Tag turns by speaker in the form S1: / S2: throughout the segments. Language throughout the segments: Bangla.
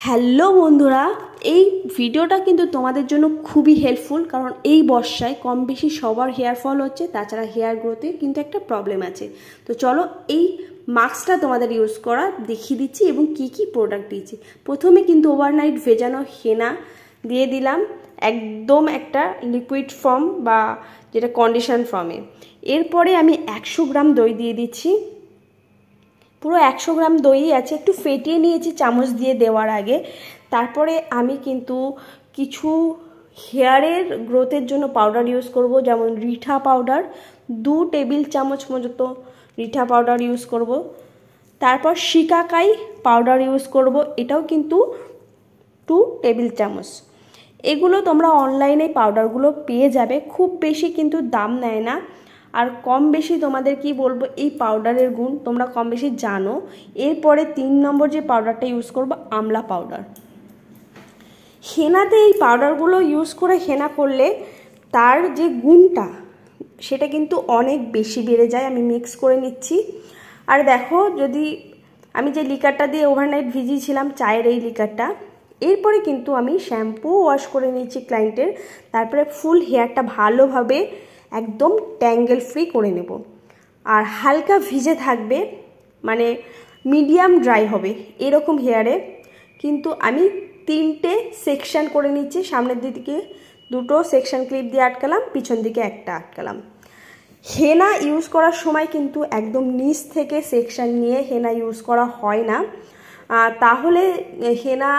S1: হ্যালো বন্ধুরা, এই ভিডিওটা কিন্তু তোমাদের জন্য খুবই হেল্পফুল। কারণ এই বর্ষায় কম বেশি সবার হেয়ার ফল হচ্ছে, তাছাড়া হেয়ার গ্রোথে কিন্তু একটা প্রবলেম আছে। তো চলো এই মাস্কটা তোমাদের ইউজ করা দেখিয়ে দিচ্ছি এবং কি কি প্রোডাক্ট দিয়েছি। প্রথমে কিন্তু ওভারনাইট ভেজানো হেনা দিয়ে দিলাম, একদম একটা লিকুইড ফর্ম বা যেটা কন্ডিশন ফর্মে। এরপরে আমি 100 গ্রাম দই দিয়ে দিচ্ছি। পুরো 100 গ্রাম দই আছে, একটু ফেটিয়ে নিয়েছি চামচ দিয়ে দেওয়ার আগে। তারপরে আমি কিন্তু কিছু হেয়ারের গ্রোথের জন্য পাউডার ইউজ করব, যেমন রিঠা পাউডার 2 টেবিল চামচ মতো রিঠা পাউডার ইউজ করব। তারপর শিকাকাই পাউডার ইউজ করব, এটাও কিন্তু 2 টেবিল চামচ। এগুলো তোমরা অনলাইনে পাউডারগুলো পেয়ে যাবে, খুব বেশি কিন্তু দাম নেয় না। আর কম বেশি তোমাদের কি বলবো, এই পাউডারের গুণ তোমরা কম বেশি জানো। এরপরে 3 নম্বর যে পাউডারটা ইউজ করবো, আমলা পাউডার। হেনাতে এই পাউডারগুলো ইউজ করে হেনা করলে তার যে গুণটা সেটা কিন্তু অনেক বেশি বেড়ে যায়। আমি মিক্স করে নিচ্ছি। আর দেখো, যদি আমি যে লিকারটা দিয়ে ওভারনাইট ভিজিয়েছিলাম, চায়ের এই লিকারটা, এরপরে কিন্তু আমি শ্যাম্পু ওয়াশ করে নিচ্ছি ক্লায়েন্টের। তারপরে ফুল হেয়ারটা ভালোভাবে একদম ট্যাঙ্গেল ফ্রি করে নেব। আর হালকা ভিজে থাকবে, মানে মিডিয়াম ড্রাই হবে এরকম হেয়ারে। কিন্তু আমি 3টে সেকশন করে নিচ্ছি, সামনের দিকে 2টো সেকশন ক্লিপ দিয়ে আটকালাম, পিছন দিকে একটা আটকালাম। হেনা ইউজ করার সময় কিন্তু একদম নিচ থেকে সেকশন নিয়ে হেনা ইউজ করা হয় না, তাহলে হেনা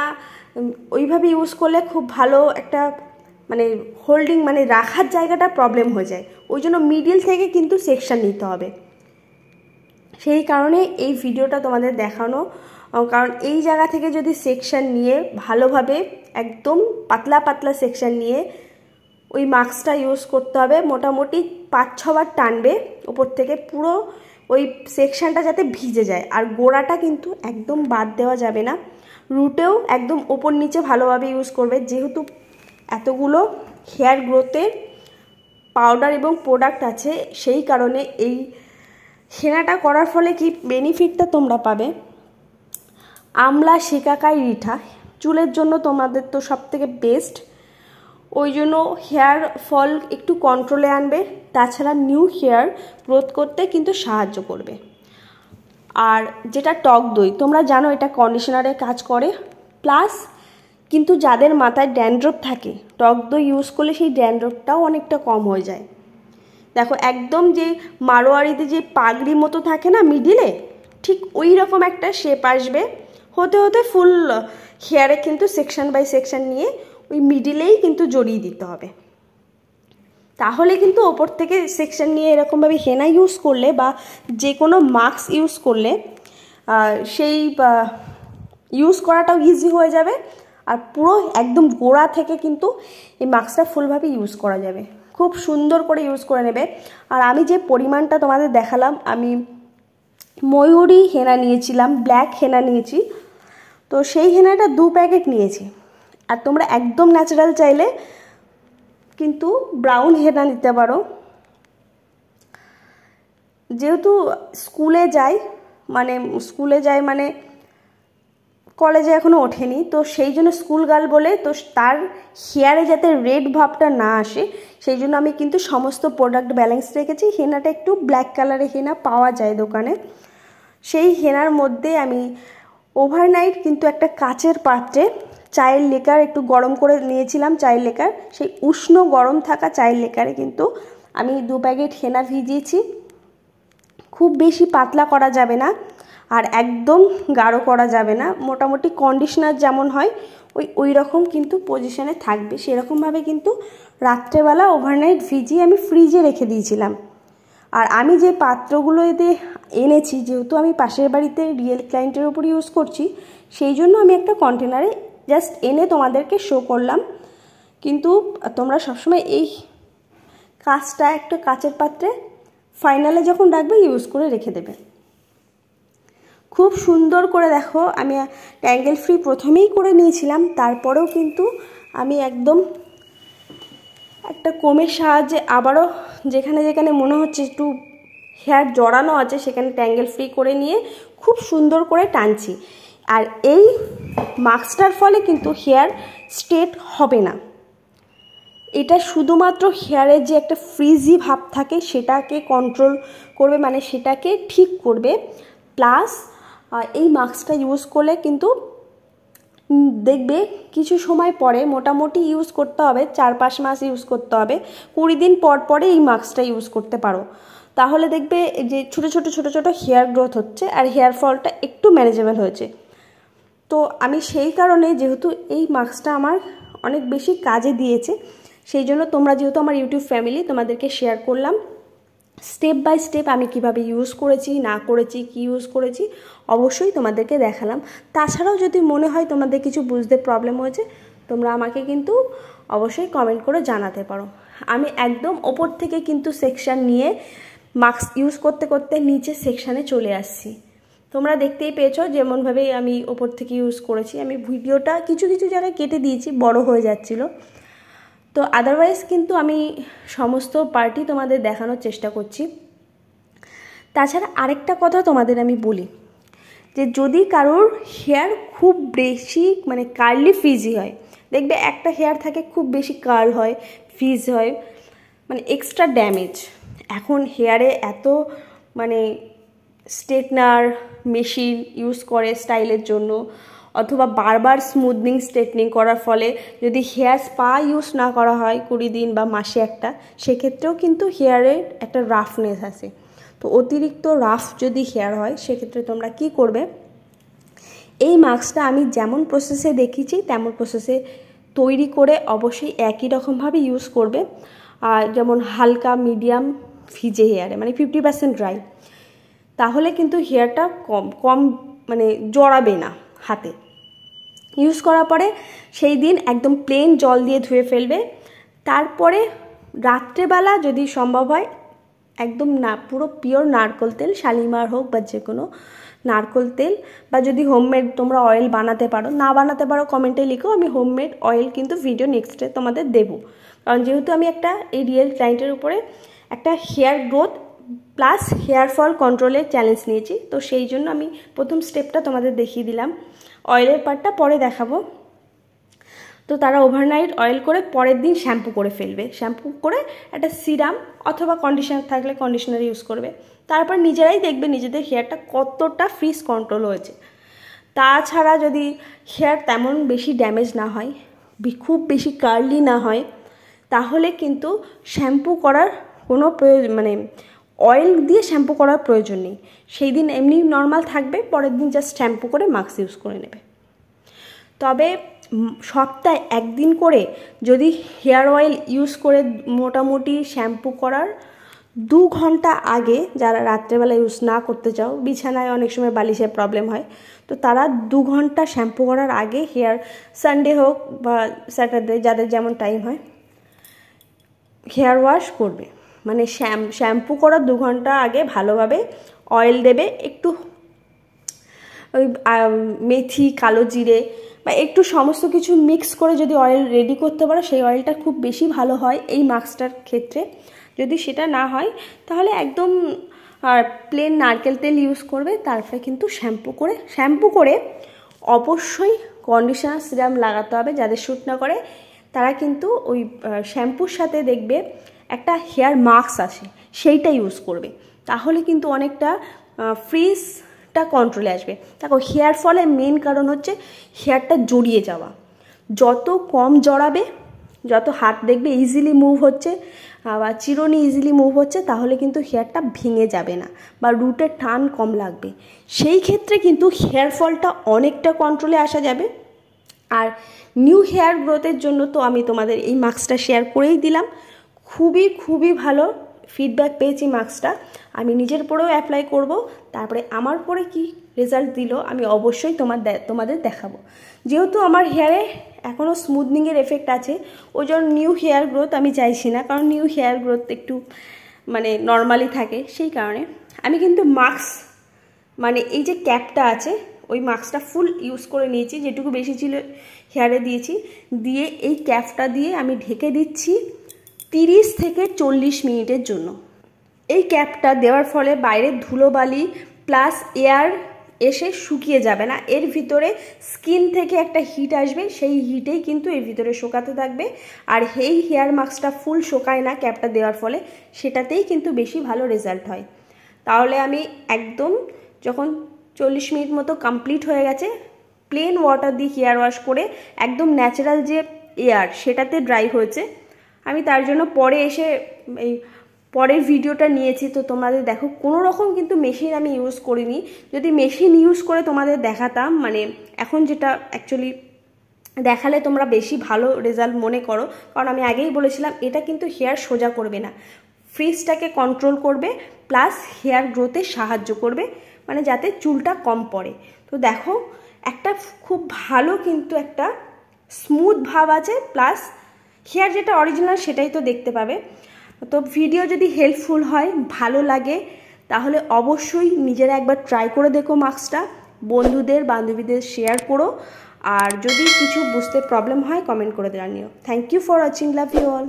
S1: ওইভাবে ইউজ করলে খুব ভালো একটা মানে হোল্ডিং, মানে রাখার জায়গাটা প্রবলেম হয়ে যায়। ওই জন্য মিডিল থেকে কিন্তু সেকশন নিতে হবে। সেই কারণে এই ভিডিওটা তোমাদের দেখানো, কারণ এই জায়গা থেকে যদি সেকশন নিয়ে ভালোভাবে একদম পাতলা পাতলা সেকশন নিয়ে ওই মাস্কটা ইউজ করতে হবে। মোটামুটি 5-6 বার টানবে ওপর থেকে, পুরো ওই সেকশনটা যাতে ভিজে যায়। আর গোড়াটা কিন্তু একদম বাদ দেওয়া যাবে না, রুটেও একদম ওপর নিচে ভালোভাবে ইউজ করবে। যেহেতু এতগুলো হেয়ার গ্রোথের পাউডার এবং প্রোডাক্ট আছে, সেই কারণে এই হেনাটা করার ফলে কি বেনিফিটটা তোমরা পাবে। আমলা, শিকাকাই, রিঠা চুলের জন্য তোমাদের তো সব থেকে বেস্ট। ওই জন্য হেয়ার ফল একটু কন্ট্রোলে আনবে, তাছাড়া নিউ হেয়ার গ্রোথ করতে কিন্তু সাহায্য করবে। আর যেটা টক দই, তোমরা জানো এটা কন্ডিশনারে কাজ করে। প্লাস কিন্তু যাদের মাথায় ড্যান্ড্রফ থাকে, টক দই ইউজ করলে সেই ড্যান্ড্রফটাও অনেকটা কম হয়ে যায়। দেখো, একদম যে মারোয়ারিতে যে পাগড়ি মতো থাকে না মিডিলে, ঠিক ওই রকম একটা শেপ আসবে। হতে হতে ফুল হেয়ারে কিন্তু সেকশন বাই সেকশন নিয়ে ওই মিডিলেই কিন্তু জড়িয়ে দিতে হবে। তাহলে কিন্তু ওপর থেকে সেকশন নিয়ে এরকমভাবে হেনা ইউজ করলে বা যে কোনো মাস্ক ইউজ করলে সেই ইউজ করাটাও ইজি হয়ে যাবে। আর পুরো একদম গোড়া থেকে কিন্তু এই মাস্কটা ফুলভাবে ইউজ করা যাবে। খুব সুন্দর করে ইউজ করে নেবে। আর আমি যে পরিমাণটা তোমাদের দেখালাম, আমি ময়ূরী হেনা নিয়েছিলাম, ব্ল্যাক হেনা নিয়েছি। তো সেই হেনাটা 2 প্যাকেট নিয়েছি। আর তোমরা একদম ন্যাচারাল চাইলে কিন্তু ব্রাউন হেনা নিতে পারো। যেহেতু স্কুলে যাই মানে কলেজে এখনও ওঠেনি, তো সেই জন্য স্কুল গার্ল বলে, তো তার হেয়ারে যাতে রেড ভাবটা না আসে সেই জন্য আমি কিন্তু সমস্ত প্রোডাক্ট ব্যালেন্স রেখেছি। হেনাটা একটু ব্ল্যাক কালারের হেনা পাওয়া যায় দোকানে। সেই হেনার মধ্যে আমি ওভারনাইট কিন্তু একটা কাচের পাত্রে চায়ের লিকার একটু গরম করে নিয়েছিলাম। চায়ের লিকার, সেই উষ্ণ গরম থাকা চায়ের লিকারে কিন্তু আমি 2 প্যাকেট হেনা ভিজিয়েছি। খুব বেশি পাতলা করা যাবে না, আর একদম গাঢ় করা যাবে না। মোটামুটি কন্ডিশনার যেমন হয় ওই রকম কিন্তু পজিশনে থাকবে। সেরকমভাবে কিন্তু রাত্রেবেলা ওভারনাইট ভিজিয়ে আমি ফ্রিজে রেখে দিয়েছিলাম। আর আমি যে পাত্রগুলো এতে এনেছি, যেহেতু আমি পাশের বাড়িতে রিয়েল ক্লায়েন্টের উপর ইউজ করছি, সেই জন্য আমি একটা কন্টেনারে জাস্ট এনে তোমাদেরকে শো করলাম। কিন্তু তোমরা সবসময় এই কাজটা একটা কাচের পাত্রে ফাইনালে যখন রাখবে ইউজ করে রেখে দেবে। খুব সুন্দর করে দেখো, আমি ট্যাঙ্গেল ফ্রি প্রথমেই করে নিয়েছিলাম, তারপরেও কিন্তু আমি একদম একটা কোমের সাহায্যে আবারও যেখানে যেখানে মনে হচ্ছে একটু হেয়ার জড়ানো আছে সেখানে ট্যাঙ্গেল ফ্রি করে নিয়ে খুব সুন্দর করে টানছি। আর এই মাস্কটার ফলে কিন্তু হেয়ার স্ট্রেট হবে না। এটা শুধুমাত্র হেয়ারের যে একটা ফ্রিজি ভাব থাকে সেটাকে কন্ট্রোল করবে, মানে সেটাকে ঠিক করবে। প্লাস এই মাস্কটা ইউজ করলে কিন্তু দেখবে কিছু সময় পরে, মোটামুটি ইউজ করতে হবে 4-5 মাস ইউজ করতে হবে, 20 দিন পর পরে এই মাস্কটা ইউজ করতে পারো। তাহলে দেখবে যে ছোটো ছোটো হেয়ার গ্রোথ হচ্ছে আর হেয়ার ফলটা একটু ম্যানেজেবল হয়েছে। তো আমি সেই কারণে, যেহেতু এই মাস্কটা আমার অনেক বেশি কাজে দিয়েছে, সেই জন্য তোমরা যেহেতু আমার ইউটিউব ফ্যামিলি, তোমাদেরকে শেয়ার করলাম স্টেপ বাই স্টেপ আমি কিভাবে ইউজ করেছি, না করেছি, কি ইউজ করেছি, অবশ্যই তোমাদেরকে দেখালাম। তাছাড়াও যদি মনে হয় তোমাদের কিছু বুঝতে প্রবলেম হয়েছে, তোমরা আমাকে কিন্তু অবশ্যই কমেন্ট করে জানাতে পারো। আমি একদম ওপর থেকে কিন্তু সেকশান নিয়ে মাস্ক ইউজ করতে করতে নিচে সেকশানে চলে আসছি। তোমরা দেখতেই পেয়েছো যেমনভাবে আমি ওপর থেকে ইউজ করেছি। আমি ভিডিওটা কিছু কিছু জায়গায় কেটে দিয়েছি, বড় হয়ে যাচ্ছিলো। তো আদারওয়াইজ কিন্তু আমি সমস্ত পার্টি তোমাদের দেখানোর চেষ্টা করছি। তাছাড়া আরেকটা কথা তোমাদের আমি বলি, যে যদি কারোর হেয়ার খুব বেশি মানে কার্লি ফ্রিজি হয়, দেখবে একটা হেয়ার থাকে খুব বেশি কার্ল হয়, ফ্রিজ হয়, মানে এক্সট্রা ড্যামেজ। এখন হেয়ারে এত মানে স্ট্রেটনার মেশিন ইউজ করে স্টাইলের জন্য, অথবা বারবার স্মুথনিং স্ট্রেটনিং করার ফলে যদি হেয়ার স্পা ইউজ না করা হয় 20 দিন বা মাসে একটা, সেক্ষেত্রেও কিন্তু হেয়ারের একটা রাফনেস আসে। তো অতিরিক্ত রাফ যদি হেয়ার হয়, সেক্ষেত্রে তোমরা কি করবে, এই মাস্কটা আমি যেমন প্রসেসে দেখিয়েছি তেমন প্রসেসে তৈরি করে অবশ্যই একই রকমভাবে ইউজ করবে। আর যেমন হালকা মিডিয়াম ভিজে হেয়ারে, মানে 50% ড্রাই, তাহলে কিন্তু হেয়ারটা কম মানে জড়াবে না হাতে। ইউজ করার পরে সেই দিন একদম প্লেন জল দিয়ে ধুয়ে ফেলবে। তারপরে রাত্রেবেলা যদি সম্ভব হয় একদম না পুরো পিওর নারকেল তেল, শালিমার হোক বা যে কোনো নারকেল তেল, বা যদি হোমমেড তোমরা অয়েল বানাতে পারো, না বানাতে পারো কমেন্টে লিখো, আমি হোমমেড অয়েল কিন্তু ভিডিও নেক্সটে তোমাদের দেবো। কারণ যেহেতু আমি একটা এই রিয়েল ক্লায়েন্টের উপরে একটা hair growth plus hair fall কন্ট্রোলের চ্যালেঞ্জ নিয়েছি, তো সেই জন্য আমি প্রথম স্টেপটা তোমাদের দেখিয়ে দিলাম। অয়েলের পার্টটা পরে দেখাবো। তো তারা ওভারনাইট অয়েল করে পরের দিন শ্যাম্পু করে ফেলবে। শ্যাম্পু করে একটা সিরাম অথবা কন্ডিশনার থাকলে কন্ডিশনার ইউজ করবে। তারপর নিজেরাই দেখবে নিজেদের হেয়ারটা কতটা ফ্রিজ কন্ট্রোল হয়েছে। তাছাড়া যদি হেয়ার তেমন বেশি ড্যামেজ না হয়, খুব বেশি কার্লি না হয়, তাহলে কিন্তু শ্যাম্পু করার কোনো প্রয়োজন, মানে অয়েল দিয়ে শ্যাম্পু করার প্রয়োজন নেই। সেই দিন এমনি নর্মাল থাকবে, পরের দিন জাস্ট শ্যাম্পু করে মাস্ক ইউজ করে নেবে। তবে সপ্তাহে একদিন করে যদি হেয়ার অয়েল ইউজ করে মোটামুটি শ্যাম্পু করার 2 ঘন্টা আগে, যারা রাত্রেবেলা ইউজ না করতে চাও, বিছানায় অনেক সময় বালিশের প্রবলেম হয়, তো তারা 2 ঘন্টা শ্যাম্পু করার আগে হেয়ার, সানডে হোক বা স্যাটারডে যাদের যেমন টাইম হয়, হেয়ার ওয়াশ করবে। মানে শ্যাম্পু করার 2 ঘন্টা আগে ভালোভাবে অয়েল দেবে, একটু ওই মেথি, কালো জিরে বা একটু সমস্ত কিছু মিক্স করে যদি অয়েল রেডি করতে পারো, সেই অয়েলটা খুব বেশি ভালো হয় এই মাস্কটার ক্ষেত্রে। যদি সেটা না হয় তাহলে একদম প্লেন নারকেল তেল ইউজ করবে। তারপরে কিন্তু শ্যাম্পু করে অবশ্যই কন্ডিশনার সিরাম লাগাতে হবে। যাদের শ্যুট না করে তারা কিন্তু ওই শ্যাম্পুর সাথে দেখবে একটা হেয়ার মাস্ক আসে, সেইটা ইউজ করবে। তাহলে কিন্তু অনেকটা ফ্রিজটা কন্ট্রোলে আসবে। দেখো, হেয়ার ফলের মেন কারণ হচ্ছে হেয়ারটা জড়িয়ে যাওয়া। যত কম জড়াবে, যত হাত দেখবে ইজিলি মুভ হচ্ছে বা চিরুনি ইজিলি মুভ হচ্ছে, তাহলে কিন্তু হেয়ারটা ভেঙে যাবে না বা রুটের টান কম লাগবে। সেই ক্ষেত্রে কিন্তু হেয়ার ফলটা অনেকটা কন্ট্রোলে আসা যাবে। আর নিউ হেয়ার গ্রোথের জন্য তো আমি তোমাদের এই মাস্কটা শেয়ার করেই দিলাম। খুবই ভালো ফিডব্যাক পেয়েছি মাস্কটা। আমি নিজের পরেও অ্যাপ্লাই করব, তারপরে আমার পরে কি রেজাল্ট দিল আমি অবশ্যই তোমাদের দেখাবো। যেহেতু আমার হেয়ারে এখনও স্মুথনিংয়ের এফেক্ট আছে, ওই জন্য নিউ হেয়ার গ্রোথ আমি চাইছি না, কারণ নিউ হেয়ার গ্রোথ একটু মানে নর্মালি থাকে। সেই কারণে আমি কিন্তু মাস্ক, মানে এই যে ক্যাপটা আছে, ওই মাস্কটা ফুল ইউজ করে নিয়েছি, যেটুকু বেশি ছিল হেয়ারে দিয়েছি, দিয়ে এই ক্যাপটা দিয়ে আমি ঢেকে দিচ্ছি 30 থেকে 40 মিনিটের জন্য। এই ক্যাপটা দেওয়ার ফলে বাইরের ধুলোবালি প্লাস এয়ার এসে শুকিয়ে যাবে না, এর ভিতরে স্কিন থেকে একটা হিট আসবে, সেই হিটেই কিন্তু এর ভিতরে শুকাতে থাকবে। আর এই হেয়ার মাস্কটা ফুল শোকায় না ক্যাপটা দেওয়ার ফলে, সেটাতেই কিন্তু বেশি ভালো রেজাল্ট হয়। তাহলে আমি একদম যখন 40 মিনিট মতো কমপ্লিট হয়ে গেছে, প্লেন ওয়াটার দিয়ে হেয়ার ওয়াশ করে একদম ন্যাচারাল যে এয়ার সেটাতে ড্রাই হয়েছে। আমি তার জন্য পরে এসে এই পরের ভিডিওটা নিয়েছি, তো তোমাদের দেখো কোনো রকম কিন্তু মেশিন আমি ইউজ করিনি। যদি মেশিন ইউজ করে তোমাদের দেখাতাম, মানে এখন যেটা অ্যাকচুয়ালি দেখালে তোমরা বেশি ভালো রেজাল্ট মনে করো, কারণ আমি আগেই বলেছিলাম এটা কিন্তু হেয়ার সোজা করবে না, ফ্রিজটাকে কন্ট্রোল করবে, প্লাস হেয়ার গ্রোথে সাহায্য করবে, মানে যাতে চুলটা কম পড়ে। তো দেখো একটা খুব ভালো কিন্তু একটা স্মুথ ভাব আছে, প্লাস হেয়ার যেটা অরিজিনাল সেটাই তো দেখতে পাবে। তো ভিডিও যদি হেল্পফুল হয়, ভালো লাগে, তাহলে অবশ্যই নিজেরা একবার ট্রাই করে দেখো মাস্কটা, বন্ধুদের বান্ধবীদের শেয়ার করো, আর যদি কিছু বুঝতে প্রবলেম হয় কমেন্ট করে জানিও। Thank you for watching, love you all.